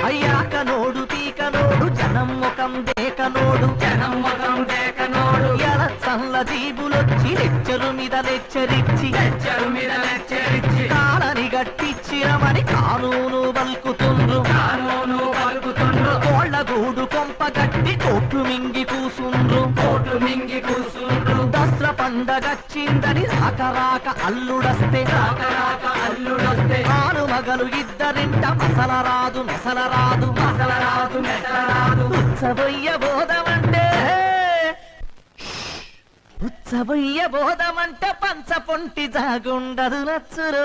అయ్యాక నోడు పీక నోడు జనం ముఖం దేకనోడు ఎల చల్ల జీబులొచ్చి లెచ్చరు మీద లెచ్చరిచ్చి కాలని గట్టిచ్చిరమని కానూను బల్కుతుండ్రు కోళ్ల గూడు కొంప గట్టి కోట్లు మింగి కూసుండ్రు దసరా పండగచ్చిందని రాక అల్లుడస్తే ఆరు మగలు ఇద్దరింట మసలరాదు ఉత్సవయ్య బోధమంటే పంచ పొంటి జాగుండదు లచ్చులో